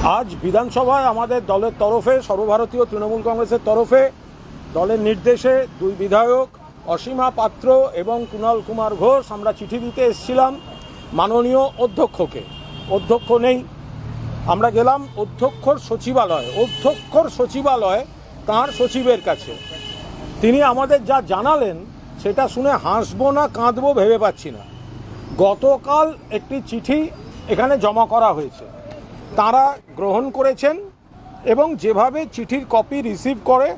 আজ বিধানসভায় আমাদের দলের তরফে, সর্বভারতীয় তৃণমূল কংগ্রেসের তরফে দলের নির্দেশে দুই বিধায়ক অসীমা পাত্র এবং কুণাল কুমার ঘোষ আমরা চিঠি দিতে এসেছিলাম মাননীয় অধ্যক্ষকে। অধ্যক্ষ নেই, আমরা গেলাম অধ্যক্ষর সচিবালয়ে তাঁর সচিবের কাছে। তিনি আমাদের যা জানালেন সেটা শুনে হাসবো না কাঁদবো ভেবে পাচ্ছি না। গতকাল একটি চিঠি এখানে জমা করা হয়েছে, তারা গ্রহণ করেছেন এবং যেভাবে চিঠির কপি রিসিভ করে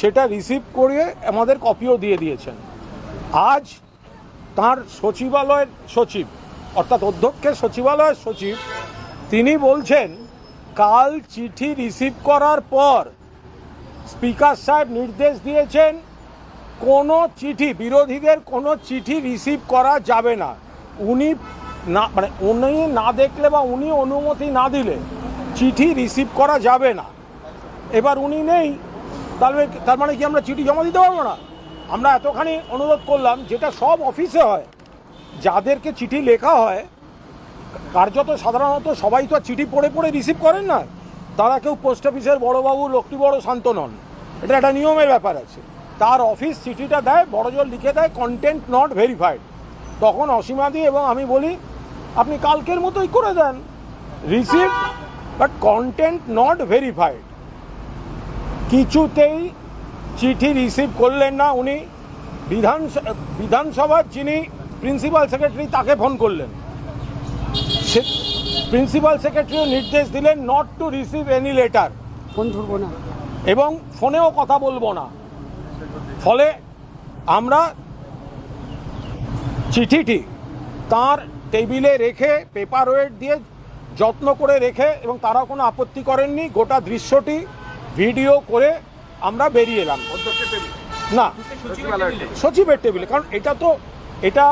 সেটা রিসিভ করে আমাদের কপিও দিয়ে দিয়েছেন। আজ তার সচিবালয়ের সচিব অর্থাৎ অধ্যক্ষের সচিবালয়ের সচিব তিনি বলছেন কাল চিঠি রিসিভ করার পর স্পিকার সাহেব নির্দেশ দিয়েছেন কোনো চিঠি, বিরোধীদের কোনো চিঠি রিসিভ করা যাবে না। উনি না দেখলে বা উনি অনুমতি না দিলে চিঠি রিসিভ করা যাবে না। এবার উনি নেই, তার মানে কি আমরা চিঠি জমা দিতে পারবো না? আমরা এতখানি অনুরোধ করলাম, যেটা সব অফিসে হয়, যাদেরকে চিঠি লেখা হয় কার্যত সাধারণত সবাই তো চিঠি পড়ে পড়ে রিসিভ করেন না, তারা কেউ পোস্ট অফিসের বড়োবাবু লোকটি বড় শান্ত নন, এটা একটা নিয়মের ব্যাপার আছে। তার অফিস চিঠিটা দেয়, বড়জোর লিখে দেয় কন্টেন্ট নট ভেরিফাইড। তখন অসীমাদি এবং আমি বলি আপনি কালকের মতোই করে দেন, receive but content not verified. কিছুতেই চিঠি রিসিভ করলেন না উনি। বিধানসভার যিনি প্রিন্সিপাল সেক্রেটারি তাকে ফোন করলেন, প্রিন্সিপাল সেক্রেটারিও নির্দেশ দিলেন not to receive any letter, phone ধরবো না এবং ফোনেও কথা বলবো না। ফলে আমরা চিঠিটি তার টেবিলে রেখে পেপার ওয়েট দিয়ে যত্ন করে রেখে, এবং তারা কোনো আপত্তি করেননি, গোটা দৃশ্যটি ভিডিও করে আমরা বেরিয়ে এলাম। না, সচিবের টেবিলে, কারণ এটা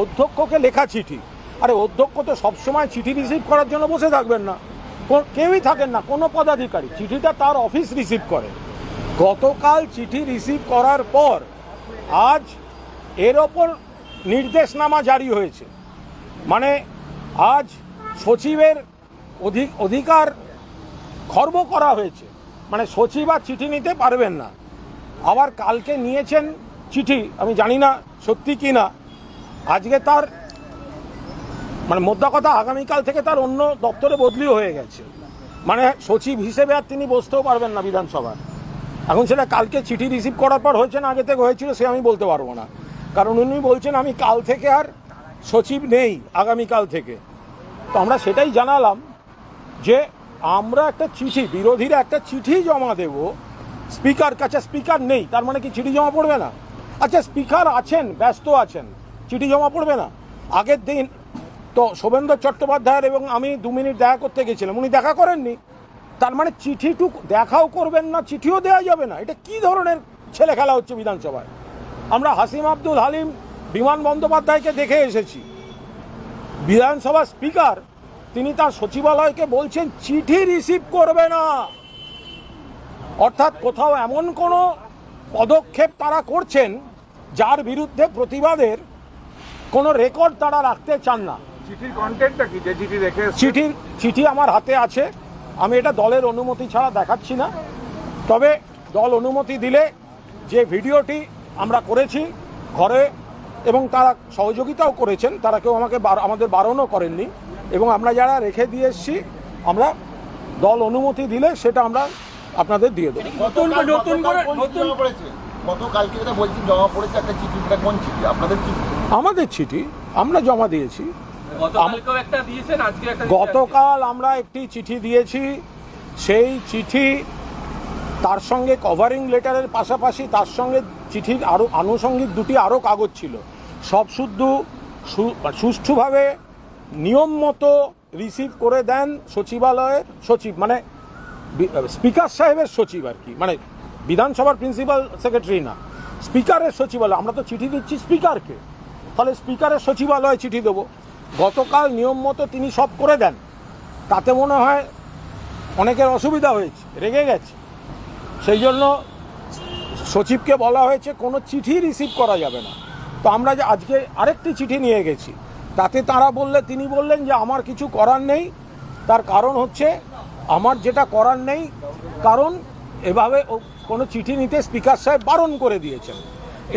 অধ্যক্ষকে লেখা চিঠি। আরে অধ্যক্ষ তো সবসময় চিঠি রিসিভ করার জন্য বসে থাকবেন না, কেউই থাকেন না, কোনো পদাধিকারী। চিঠিটা তার অফিস রিসিভ করে। গতকাল চিঠি রিসিভ করার পর আজ এর ওপর নির্দেশনামা জারি হয়েছে, মানে আজ সচিবের অধিকার খর্ব করা হয়েছে, মানে সচিব আর চিঠি নিতে পারবেন না। আবার কালকে নিয়েছেন চিঠি, আমি জানি না সত্যি কি না। আজকে তার মানে মোদ্দা কথা আগামীকাল থেকে তার অন্য দপ্তরে বদলিও হয়ে গেছে, মানে সচিব হিসেবে আর তিনি বসতেও পারবেন না বিধানসভার। এখন সেটা কালকে চিঠি রিসিভ করার পর হয়েছে না আগে থেকে হয়েছিল সে আমি বলতে পারবো না, কারণ উনি বলছেন আমি কাল থেকে আর সচিব নেই, আগামীকাল থেকে। তো আমরা সেটাই জানালাম যে আমরা একটা চিঠি, বিরোধীরা একটা চিঠি জমা দেব স্পিকার কাছে, স্পিকার নেই, তার মানে কি চিঠি জমা পড়বে না? আচ্ছা স্পিকার আছেন, ব্যস্ত আছেন, চিঠি জমা পড়বে না? আগের দিন তো শোভেন্দু চট্টোপাধ্যায়ের এবং আমি 2 মিনিট দেখা করতে গেছিলাম, উনি দেখা করেননি, তার মানে চিঠিটুকু দেখাও করবেন না, চিঠিও দেওয়া যাবে না? এটা কি ধরনের ছেলে খেলা হচ্ছে বিধানসভায়? আমরা হাসিম আব্দুল হালিম, বিমান বন্দ্যোপাধ্যায়কে দেখে এসেছি, বিধানসভার স্পিকার তিনি তার সচিবালয়কে বলছেন চিঠি রিসিভ করবে না। অর্থাৎ কোথাও এমন কোনো পদক্ষেপ তারা করছেন যার বিরুদ্ধে প্রতিবাদের কোনো রেকর্ড তারা রাখতে চান না। চিঠির কন্টেন্টটা কি, যে চিঠি রেখে চিঠি আমার হাতে আছে, আমি এটা দলের অনুমতি ছাড়া দেখাচ্ছি না, তবে দল অনুমতি দিলে যে ভিডিওটি আমরা করেছি ঘরে, এবং তারা সহযোগিতাও করেছেন, তারা কেউ আমাদের বারণও করেননি, এবং আমরা যারা রেখে দিয়ে এসেছি আমরা দল অনুমতি দিলে সেটা আমরা আপনাদের দিয়ে দেবো। আমাদের চিঠি আমরা জমা দিয়েছি, গতকাল আমরা একটি চিঠি দিয়েছি, সেই চিঠি তার সঙ্গে কভারিং লেটারের পাশাপাশি তার সঙ্গে চিঠির আরও আনুষঙ্গিক দুটি আরও কাগজ ছিল, সব শুদ্ধ সুষ্ঠুভাবে নিয়ম মতো রিসিভ করে দেন সচিবালয়ের সচিব, মানে স্পিকার সাহেবের সচিব আর কি, মানে বিধানসভার প্রিন্সিপাল সেক্রেটারি না, স্পিকারের সচিবালয়। আমরা তো চিঠি দিচ্ছি স্পিকারকে, ফলে স্পিকারের সচিবালয়ে চিঠি দেবো। গতকাল নিয়ম মতো তিনি সব করে দেন, তাতে মনে হয় অনেকের অসুবিধা হয়েছে, রেগে গেছে, সেই জন্য সচিবকে বলা হয়েছে কোনো চিঠি রিসিভ করা যাবে না। তো আমরা যে আজকে আরেকটি চিঠি নিয়ে গেছি, তাতে তিনি বললেন যে আমার কিছু করার নেই, তার কারণ হচ্ছে আমার যেটা করার নেই, কারণ এভাবে কোনো চিঠি নিতে স্পিকার সাহেব বারণ করে দিয়েছেন।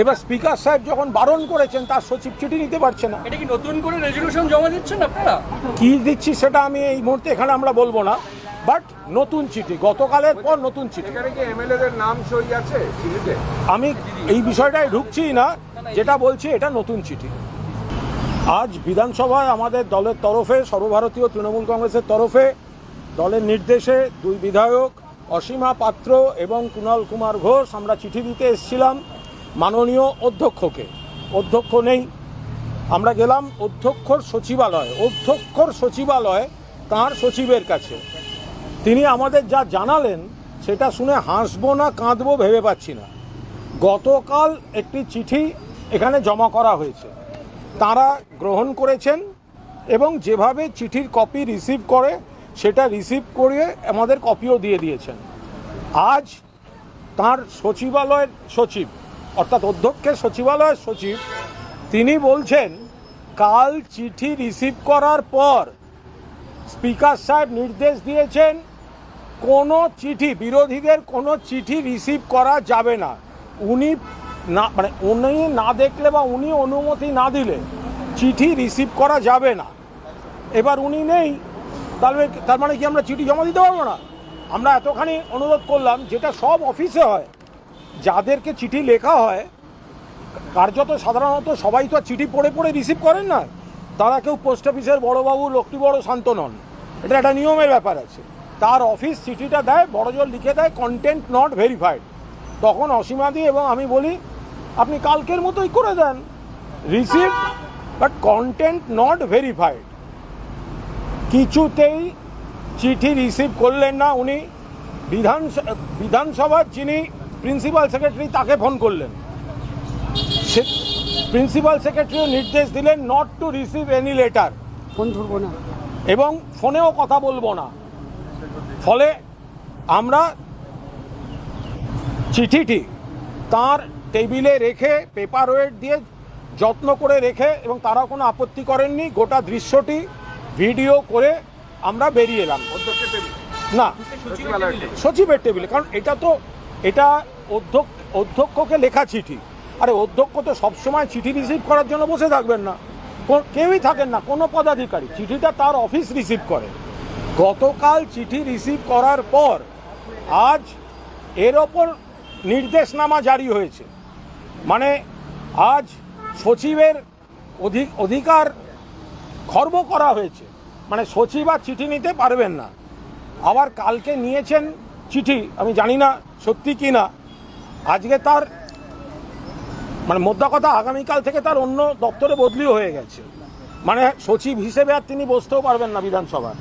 এবার স্পিকার সাহেব যখন বারণ করেছেন, তার সচিব চিঠি নিতে পারছে না। এটা কি নতুন করে রেজলিউশন জমা দিচ্ছেন আপনারা? কি দিচ্ছি সেটা আমি এই মুহূর্তে এখানে আমরা বলবো না, বাট নতুন চিঠি, গতকালের পর নতুন চিঠি। এখানে কি এমএলএদের নাম সই আছে চিঠিতে? আমি এই বিষয়টায় ঢুকছি না, যেটা বলছি এটা নতুন চিঠি। আজ বিধানসভায় আমাদের দলের তরফে, সর্বভারতীয় তৃণমূল কংগ্রেসের তরফে দলের নির্দেশে দুই বিধায়ক অসীমা পাত্র এবং কুণাল কুমার ঘোষ আমরা চিঠি দিতে এসেছিলাম মাননীয় অধ্যক্ষকে। অধ্যক্ষ নেই, আমরা গেলাম অধ্যক্ষর সচিবালয় তাঁর সচিবের কাছে। তিনি আমাদের যা জানালেন সেটা শুনে হাসবো না কাঁদবো ভেবে পাচ্ছি না। গতকাল একটি চিঠি এখানে জমা করা হয়েছে, তারা গ্রহণ করেছেন এবং যেভাবে চিঠির কপি রিসিভ করে সেটা রিসিভ করিয়ে আমাদের কপিও দিয়ে দিয়েছেন। আজ তার সচিবালয়ের সচিব, অর্থাৎ অধ্যক্ষের সচিবালয়ের সচিব, তিনি বলছেন কাল চিঠি রিসিভ করার পর স্পিকার সাহেব নির্দেশ দিয়েছেন কোনো চিঠি, বিরোধীদের কোনো চিঠি রিসিভ করা যাবে না। উনি না দেখলে বা উনি অনুমতি না দিলে চিঠি রিসিভ করা যাবে না। এবার উনি নেই, তার মানে কি আমরা চিঠি জমা দিতে পারবো না? আমরা এতখানি অনুরোধ করলাম, যেটা সব অফিসে হয়, যাদেরকে চিঠি লেখা হয় কার্যত সাধারণত সবাই তো চিঠি পড়ে পড়ে রিসিভ করেন না, তারা কেউ পোস্ট অফিসের বড়োবাবু লক্ষ্মী বড় শান্ত নন, এটা একটা নিয়মের ব্যাপার আছে। তার অফিস চিঠিটা দেয়, বড়জোর লিখে দেয় কন্টেন্ট নট ভেরিফাইড। তখন অসীমাদি এবং আমি বলি আপনি কালকের মতোই করে দেন, receive but content not verified. কিছুতেই চিঠি রিসিভ করলেন না উনি। বিধানসভার যিনি প্রিন্সিপাল সেক্রেটারি তাকে ফোন করলেন, প্রিন্সিপাল সেক্রেটারিও নির্দেশ দিলেন not to receive any letter, phone ধরবো না এবং ফোনেও কথা বলবো না। ফলে আমরা চিঠিটি তার টেবিলে রেখে পেপার ওয়েট দিয়ে যত্ন করে রেখে, এবং তারা কোনো আপত্তি করেননি, গোটা দৃশ্যটি ভিডিও করে আমরা বেরিয়ে এলাম। অধ্যক্ষের টেবিল না, সচিবালয়ের সচিবের টেবিলে, কারণ এটা অধ্যক্ষকে লেখা চিঠি। আরে অধ্যক্ষ তো সবসময় চিঠি রিসিভ করার জন্য বসে থাকবেন না, কেউই থাকেন না, কোনো পদাধিকারী। চিঠিটা তার অফিস রিসিভ করে। গতকাল চিঠি রিসিভ করার পর আজ এর ওপর নির্দেশনামা জারি হয়েছে, মানে আজ সচিবের অধিকার খর্ব করা হয়েছে, মানে সচিব আর চিঠি নিতে পারবেন না। আবার কালকে নিয়েছেন চিঠি, আমি জানি না সত্যি কি না। আজকে তার মানে মোদ্দা কথা, আগামীকাল থেকে তার অন্য দপ্তরে বদলিও হয়ে গেছে, মানে সচিব হিসেবে আর তিনি বসতেও পারবেন না বিধানসভায়।